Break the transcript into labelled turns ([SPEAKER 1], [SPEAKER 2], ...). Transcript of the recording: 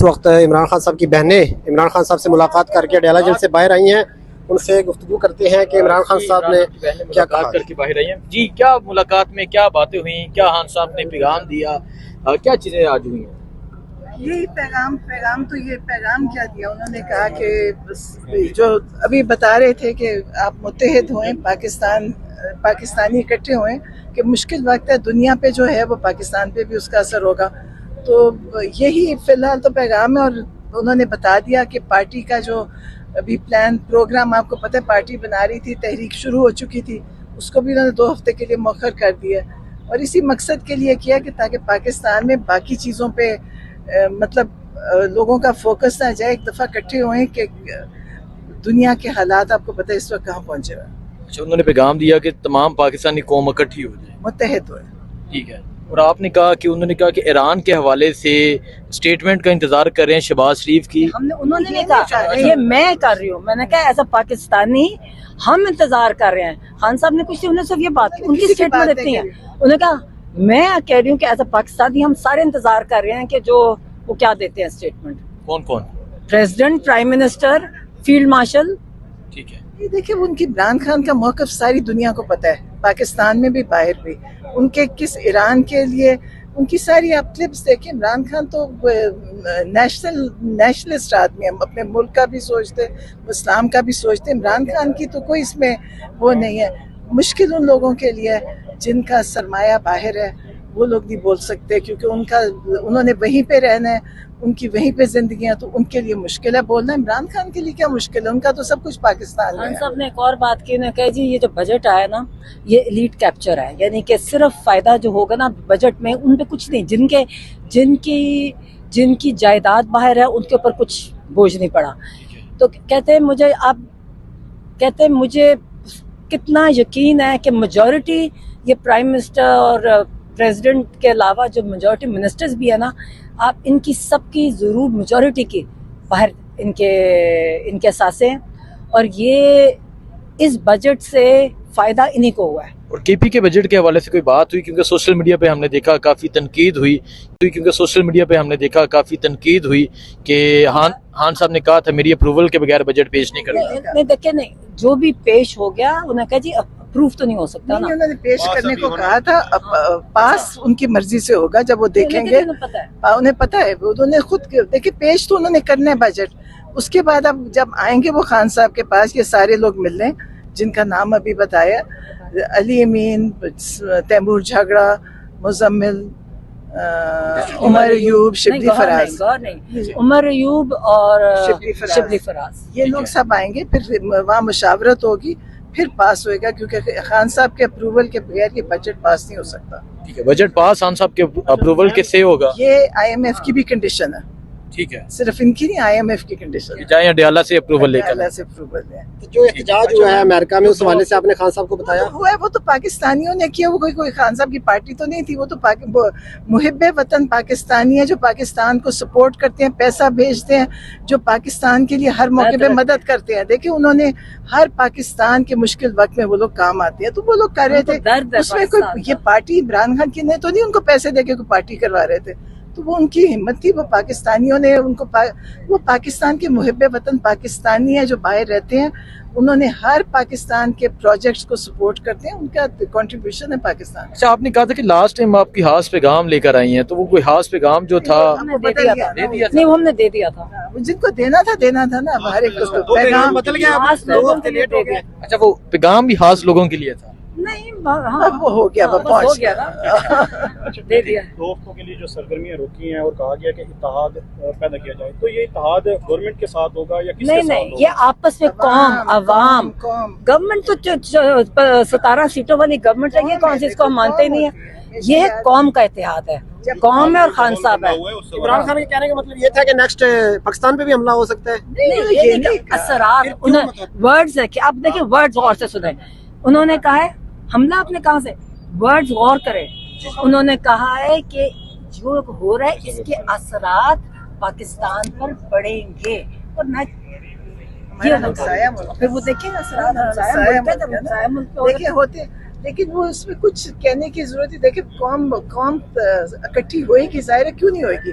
[SPEAKER 1] وقت عمران خان صاحب کی بہنیں عمران خان صاحب سے ملاقات کر کے ڈیلا جیل سے باہر آئی ہیں. ان سے گفتگو کرتے ہیں کہ عمران خان صاحب نے کیا کہا
[SPEAKER 2] کر کے باہر آئی ہیں. جی کیا ملاقات میں کیا باتیں ہوئیں, کیا خان صاحب نے پیغام دیا, کیا چیزیں آج ہوئی ہیں؟
[SPEAKER 3] یہی پیغام تو یہ پیغام کیا دیا انہوں نے کہا کہ جو ابھی بتا رہے تھے کہ آپ متحد ہوئیں, پاکستانی اکٹھے ہوئیں کہ مشکل وقت ہے, دنیا پہ جو ہے وہ پاکستان پہ بھی اس کا اثر ہوگا. تو یہی فی الحال تو پیغام ہے. اور انہوں نے بتا دیا کہ پارٹی کا جو ابھی پروگرام آپ کو پتہ ہے پارٹی بنا رہی تھی, تحریک شروع ہو چکی تھی, اس کو بھی انہوں نے 2 ہفتے کے لیے مؤخر کر دیا, اور اسی مقصد کے لیے کیا کہ تاکہ پاکستان میں باقی چیزوں پہ مطلب لوگوں کا فوکس نہ جائے. ایک دفعہ اکٹھے ہوئیں کہ دنیا کے حالات آپ کو پتہ ہے اس وقت کہاں پہنچے ہوئے.
[SPEAKER 2] اچھا, انہوں نے پیغام دیا کہ تمام پاکستانی قوم اکٹھی ہو جائے,
[SPEAKER 3] متحد ہوئے.
[SPEAKER 2] ٹھیک ہے. اور آپ نے کہا کہ انہوں نے کہا کہ ایران کے حوالے سے اسٹیٹمنٹ کا انتظار کر رہے ہیں شہباز شریف کی.
[SPEAKER 4] انہوں نے نہیں کہا, یہ میں کر رہی ہوں. میں نے کہا ایز اے پاکستانی ہم انتظار کر رہے ہیں. خان صاحب نے کچھ انہوں نے صرف یہ بات کی, ان کی اسٹیٹمنٹ اتنی ہے. انہوں نے کہا میں کہہ رہی ہوں کہ ایز اے پاکستانی ہم سارے انتظار کر رہے ہیں کہ جو وہ کیا دیتے ہیں اسٹیٹمنٹ.
[SPEAKER 2] کون
[SPEAKER 4] president, prime minister, field marshal.
[SPEAKER 2] ٹھیک ہے.
[SPEAKER 3] یہ دیکھیں ان کی عمران خان کا موقف ساری دنیا کو پتہ ہے, پاکستان میں بھی باہر بھی. ان کے کس ایران کے لیے ان کی ساری آپ کلپس دیکھیں. عمران خان تو نیشنلسٹ آدمی ہے, اپنے ملک کا بھی سوچتے, اسلام کا بھی سوچتے. عمران خان کی تو کوئی اس میں وہ نہیں ہے. مشکل ان لوگوں کے لیے جن کا سرمایہ باہر ہے, وہ لوگ نہیں بول سکتے کیونکہ انہوں نے وہیں پہ رہنا ہے, ان کی وہیں پہ زندگی ہے, تو ان کے لیے مشکل ہے بولنا. عمران خان کے لیے کیا مشکل ہے, ان کا تو سب کچھ پاکستان میں
[SPEAKER 4] خان
[SPEAKER 3] ہے.
[SPEAKER 4] صاحب نے ایک اور بات کی, انہوں نے کہا جی یہ جو بجٹ آیا نا یہ ایلیٹ کیپچر ہے, یعنی کہ صرف فائدہ جو ہوگا نا بجٹ میں ان پہ کچھ نہیں, جن کی جائیداد باہر ہے ان کے اوپر کچھ بوجھ نہیں پڑا. تو کہتے ہیں مجھے کتنا یقین ہے کہ میجورٹی یہ پرائم منسٹر اور پریزیڈنٹ کے علاوہ جو میجورٹی منسٹرز بھی ہے نا, آپ ان کی سب کی ضرور میجورٹی کی باہر ان کے اثاثے ہیں, اور یہ اس بجٹ سے فائدہ انہی کو ہوا ہے.
[SPEAKER 2] اور کے پی کے بجٹ کے حوالے سے کوئی بات ہوئی, کیونکہ سوشل میڈیا پہ ہم نے دیکھا کافی تنقید ہوئی کہ خان صاحب نے کہا تھا میری اپروول کے بغیر بجٹ پیش نہیں کرنا.
[SPEAKER 4] نہیں دیکھیں, نہیں جو بھی پیش ہو گیا انہوں نے کہا جی اپروو تو نہیں ہو سکتا نا.
[SPEAKER 3] انہوں نے پیش کرنے کو کہا تھا, پاس ان کی مرضی سے ہوگا جب وہ دیکھیں گے. انہیں پتہ ہے, انہوں نے خود دیکھیں پیش تو انہوں نے کرنا ہے بجٹ. اس کے بعد اب جب آئیں گے وہ خان صاحب کے پاس, یہ سارے لوگ مل لیں جن کا نام ابھی بتایا, علی امین, تیمور جھگڑا, مزمل, عمر ایوب, شبلی فراز,
[SPEAKER 4] عمر ایوب اور شبلی فراز,
[SPEAKER 3] یہ لوگ سب آئیں گے. پھر وہاں مشاورت ہوگی, پھر پاس ہوئے گا, کیونکہ خان صاحب کے اپروول کے بغیر یہ بجٹ پاس نہیں ہو سکتا.
[SPEAKER 2] ٹھیک ہے, بجٹ پاس خان صاحب کے اپروول کے سے ہوگا.
[SPEAKER 3] یہ آئی ایم ایف کی بھی کنڈیشن ہے.
[SPEAKER 2] ٹھیک ہے,
[SPEAKER 3] صرف ان کی نہیں, آئی ایم ایف کی کنڈیشن ہے.
[SPEAKER 2] جائیں ڈیالہ سے اپروول لے کر.
[SPEAKER 3] سے اپروول لیں.
[SPEAKER 1] جو احتجاج ہوا ہے امریکہ میں, اس حوالے سے آپ نے خان صاحب کو بتایا؟
[SPEAKER 3] ہوا ہے وہ تو پاکستانیوں نے کیا, وہ کوئی خان صاحب کی پارٹی تو نہیں تھی. وہ تو محب وطن پاکستانی ہے جو پاکستان کو سپورٹ کرتے ہیں, پیسہ بھیجتے ہیں, جو پاکستان کے لیے ہر موقع پہ مدد کرتے ہیں. دیکھیں انہوں نے ہر پاکستان کے مشکل وقت میں وہ لوگ کام آتے ہیں, تو وہ لوگ کر رہے تھے. اس میں کوئی یہ پارٹی عمران خان کی نے تو نہیں ان کو پیسے دے کے کوئی پارٹی کروا رہے تھے, تو وہ ان کی ہمت تھی. وہ پاکستانیوں نے ان کو وہ پاکستان کے محب وطن پاکستانی ہیں جو باہر رہتے ہیں, انہوں نے ہر پاکستان کے پروجیکٹس کو سپورٹ کرتے ہیں, ان کا کنٹریبیوشن ہے پاکستان.
[SPEAKER 2] اچھا, آپ نے کہا تھا کہ لاسٹ ٹائم آپ کی خاص پیغام لے کر آئی ہیں, تو وہ کوئی خاص پیغام جو تھا
[SPEAKER 4] نہیں وہ ہم نے دے دیا تھا,
[SPEAKER 3] جن کو دینا تھا نا, ہر ایک کو پیغام
[SPEAKER 1] بدل گیا.
[SPEAKER 2] اچھا, وہ پیغام بھی خاص لوگوں کے لیے تھا.
[SPEAKER 4] نہیں
[SPEAKER 3] اب وہ ہو گیا, وہ پہنچ گیا.
[SPEAKER 4] دے دیا.
[SPEAKER 5] 2 ہفتوں کے لیے جو سرگرمیاں روکی ہیں اور کہا گیا کہ اتحاد پیدا کیا جائے, تو یہ اتحاد گورنمنٹ کے ساتھ ہوگا یا کس کے ساتھ
[SPEAKER 4] نہیں,
[SPEAKER 5] ہوگا؟
[SPEAKER 4] یہ آپس میں قوم, عوام, گورنمنٹ تو 17 سیٹوں والی گورنمنٹ ہے, یہ کون سی, اس کو ہم مانتے ہی نہیں ہیں. یہ قوم کا اتحاد ہے, قوم ہے اور خان صاحب ہے.
[SPEAKER 1] عمران خان کے کہنے کا مطلب یہ تھا کہ نیکسٹ پاکستان پہ بھی حملہ ہو سکتا ہے.
[SPEAKER 4] یہ اثرات ورڈز ہے کہ آپ دیکھیں, ورڈز غور سے سنیں. انہوں نے کہا ہے حملہ, آپ نے کہاں سے ورڈز غور کریں. انہوں نے کہا ہے کہ جو ہو رہا ہے اس کے اثرات پاکستان پر پڑیں گے, اور نہ پھر وہ دیکھیں
[SPEAKER 3] دیکھیں ہوتے, لیکن وہ اس میں کچھ کہنے کی ضرورت ہے. دیکھیں قوم اکٹھی ہوئے گی, ظاہر ہے کیوں نہیں ہوئے گی.